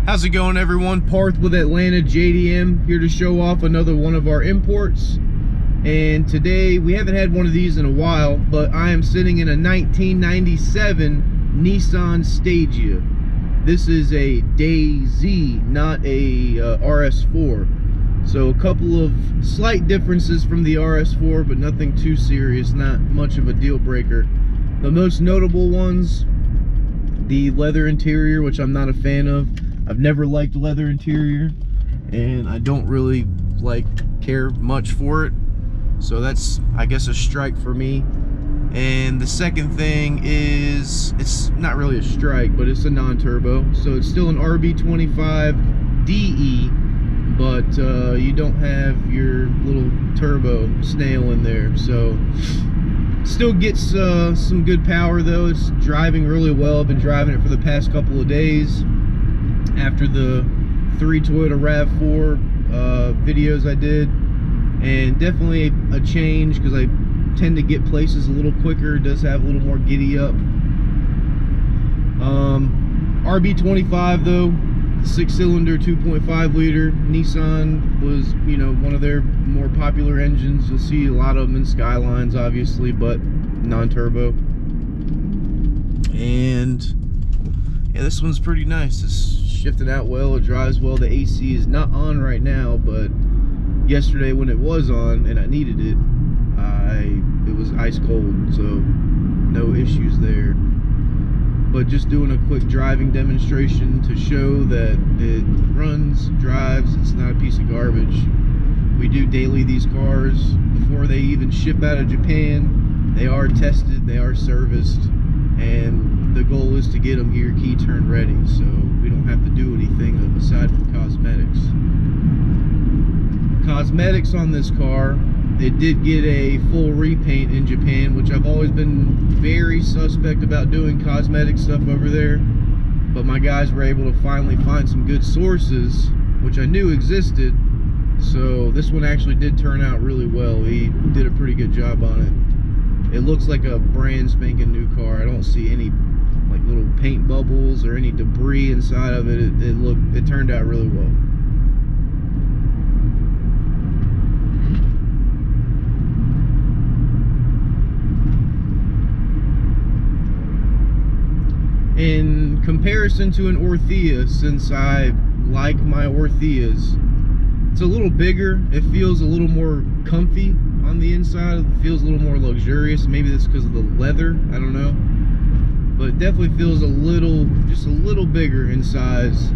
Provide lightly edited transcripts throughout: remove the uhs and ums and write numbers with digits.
How's it going, everyone? Parth with Atlanta JDM here to show off another one of our imports. And today we haven't had one of these in a while, but I am sitting in a 1997 Nissan Stagea. This is a DAYZ, not a RS4. So a couple of slight differences from the RS4, but nothing too serious, not much of a deal breaker. The most notable ones, the leather interior, which I'm not a fan of. I've never liked leather interior, and I don't really care much for it. So that's, I guess, a strike for me. And the second thing is, it's not really a strike, but it's a non-turbo. So it's still an RB25 DE, but you don't have your little turbo snail in there. So still gets some good power though. It's driving really well. I've been driving it for the past couple of days after the 3 Toyota RAV4 videos I did, and definitely a change because I tend to get places a little quicker. It does have a little more giddy up. RB25 though, 6-cylinder 2.5 liter. Nissan was, you know, one of their more popular engines. You'll see a lot of them in Skylines obviously, but non-turbo. And yeah, this one's pretty nice. It's shifting out well, it drives well. The AC is not on right now, but yesterday when it was on and I needed it, it was ice cold, so no issues there. But just doing a quick driving demonstration to show that it runs, drives, it's not a piece of garbage. We do daily these cars before they even ship out of Japan. They are tested, they are serviced, and the goal is to get them here key turn ready, so we don't have to do anything aside from cosmetics. Cosmetics on this car, it did get a full repaint in Japan, which I've always been very suspect about doing cosmetic stuff over there, but my guys were able to finally find some good sources, which I knew existed. So this one actually did turn out really well. He did a pretty good job on it. It looks like a brand spanking new car. I don't see any little paint bubbles or any debris inside of it. It turned out really well. In comparison to an Orthea, since I like my Ortheas, it's a little bigger. It feels a little more comfy on the inside. It feels a little more luxurious. Maybe that's because of the leather, I don't know. But it definitely feels just a little bigger in size.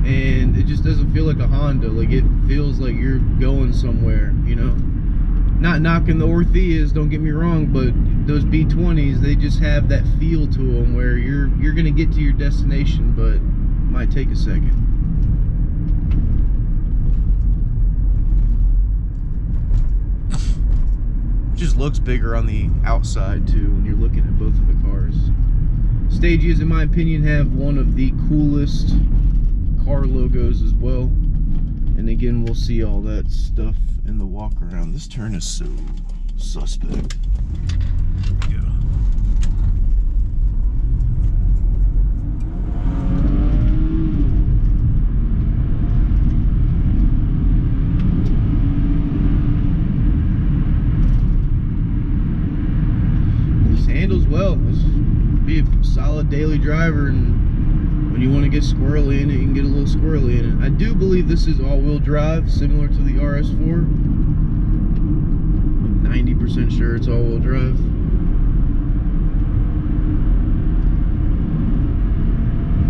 And it just doesn't feel like a Honda. Like, it feels like you're going somewhere, you know? Not knocking the Ortheas, don't get me wrong, but those B20s, they just have that feel to them where you're gonna get to your destination, but it might take a second. It just looks bigger on the outside too when you're looking at both of the cars. Stageas, in my opinion, have one of the coolest car logos as well. And again, we'll see all that stuff in the walk around. This turn is so suspect. There we go. This handles well. This would be a solid daily driver, and when you want to get squirrely in it, you can get a little squirrely in it. I do believe this is all-wheel drive, similar to the RS4. I'm 90% sure it's all-wheel drive.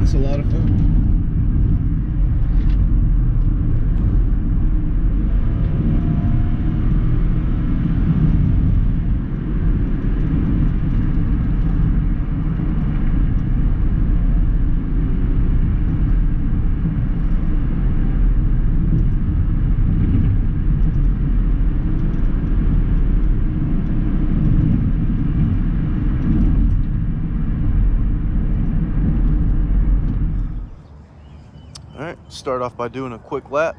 It's a lot of fun. Alright, start off by doing a quick lap.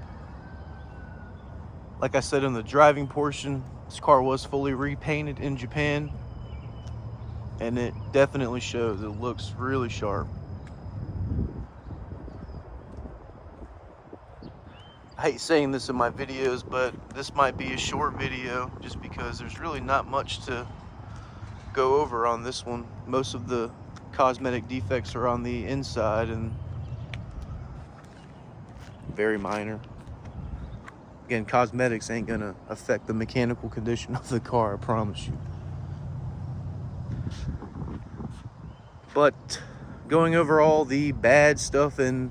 Like I said in the driving portion, this car was fully repainted in Japan, and it definitely shows. It looks really sharp. hate saying this in my videos, but this might be a short video just because there's really not much to go over on this one. Most of the cosmetic defects are on the inside and very minor. Again, cosmetics ain't gonna affect the mechanical condition of the car, I promise you. But going over all the bad stuff and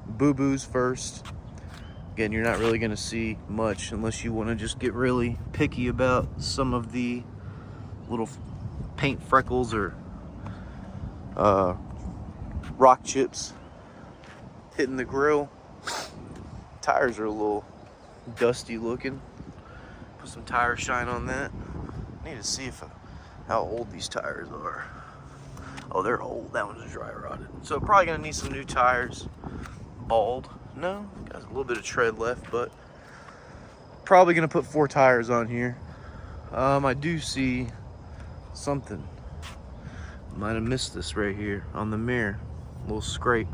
boo-boos first. Again, you're not really gonna see much unless you wanna just get really picky about some of the little paint freckles or rock chips hitting the grill. Tires are a little dusty looking. Put some tire shine on that. I need to see how old these tires are. Oh, they're old. That one's dry rotted. So probably gonna need some new tires. Bald. No, got a little bit of tread left, but probably gonna put 4 tires on here. I do see something. Might have missed this right here on the mirror. A little scrape.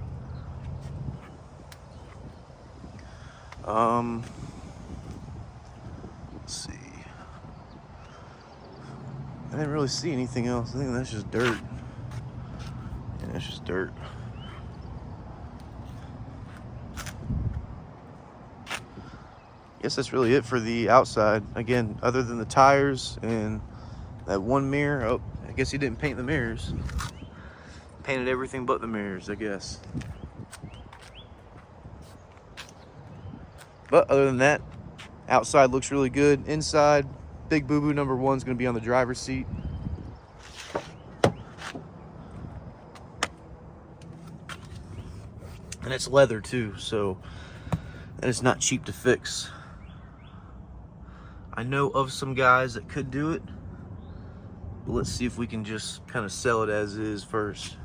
Let's see. I didn't really see anything else. I think that's just dirt. Yeah, that's just dirt. Guess that's really it for the outside. Again, other than the tires and that one mirror. Oh, I guess he didn't paint the mirrors. Painted everything but the mirrors, I guess. But other than that, outside looks really good. Inside, big boo-boo number 1 is going to be on the driver's seat. And it's leather too, so that is not cheap to fix. I know of some guys that could do it, but let's see if we can just kind of sell it as is first.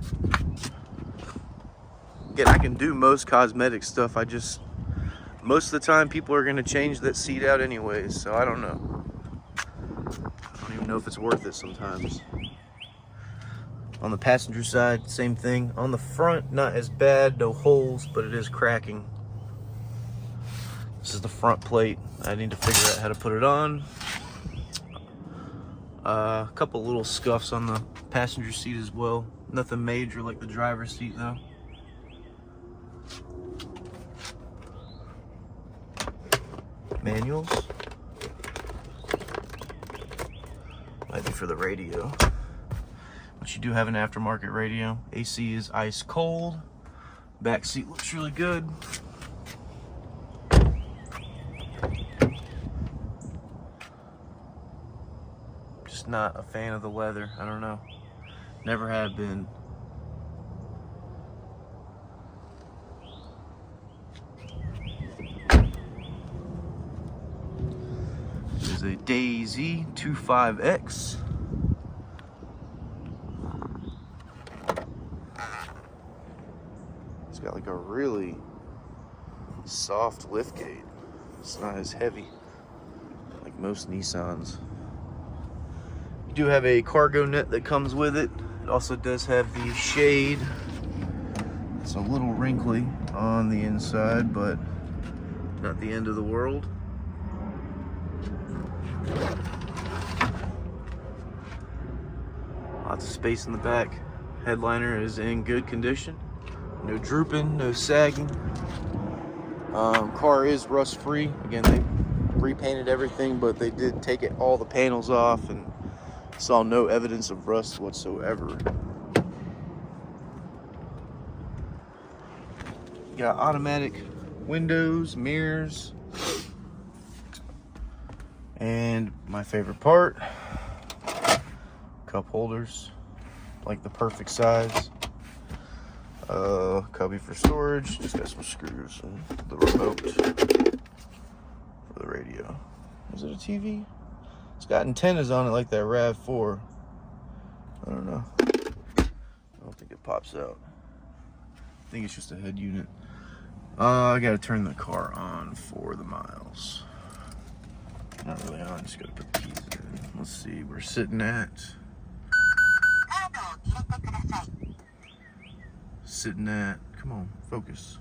Again, I can do most cosmetic stuff. Most of the time people are going to change that seat out anyways, so I don't know. I don't even know if it's worth it sometimes. On the passenger side, same thing. On the front, not as bad, no holes, but it is cracking. This is the front plate. I need to figure out how to put it on. A couple little scuffs on the passenger seat as well. Nothing major like the driver's seat though. Manuals. Might be for the radio. But you do have an aftermarket radio. AC is ice cold. Back seat looks really good. Just not a fan of the leather. I don't know. Never have been. This is a DAYZ 25X. It's got like a really soft liftgate. It's not as heavy like most Nissans. You do have a cargo net that comes with it. It also does have the shade. It's a little wrinkly on the inside, but not the end of the world. Lots of space in the back. Headliner is in good condition. No drooping, no sagging. Car is rust free. Again, they repainted everything, but they did take all the panels off and saw no evidence of rust whatsoever. Got automatic windows, mirrors, and my favorite part, cup holders, like the perfect size. Cubby for storage, just got some screws and the remote for the radio. Is it a TV? It's got antennas on it like that RAV4. I don't know. I don't think it pops out. I think it's just a head unit. I gotta turn the car on for the miles. Not really on, just gotta put the keys in. Let's see, we're sitting at... Come on, focus.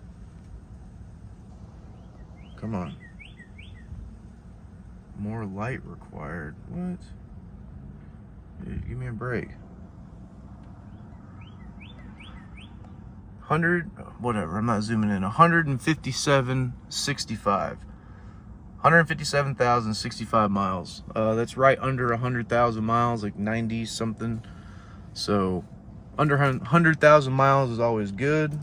come on. More light required. What? Dude, give me a break. 100, whatever, I'm not zooming in. 157.65. 157,065 miles. That's right under 100,000 miles, like 90 something. So under 100,000 miles is always good.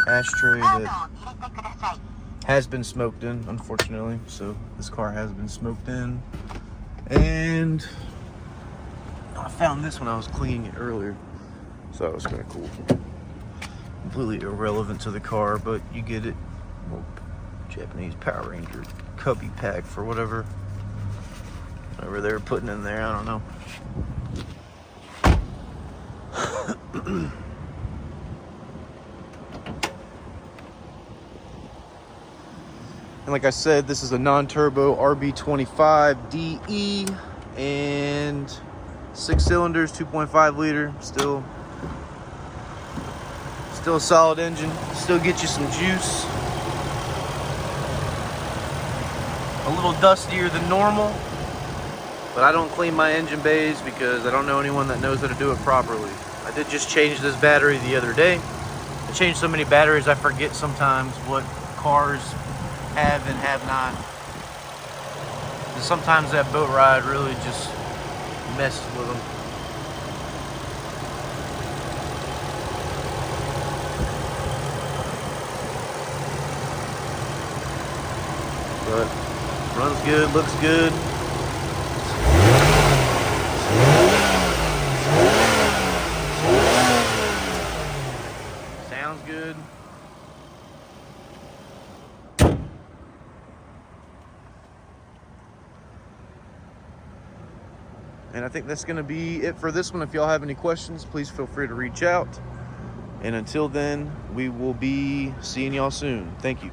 Ashtray that has been smoked in, unfortunately. So this car has been smoked in. And I found this when I was cleaning it earlier. So that was kind of cool. Completely irrelevant to the car, but you get it. Well, Japanese Power Ranger cubby pack for whatever they were putting in there. I don't know. And like I said, this is a non-turbo RB25DE and 6 cylinders, 2.5 liter. Still a solid engine. Still get you some juice. A little dustier than normal, but I don't clean my engine bays because I don't know anyone that knows how to do it properly. I did just change this battery the other day. I changed so many batteries I forget sometimes what cars have and have not. And sometimes that boat ride really just messes with them. But runs good, looks good. Sounds good. And I think that's going to be it for this one. If y'all have any questions, please feel free to reach out. And until then, we will be seeing y'all soon. Thank you.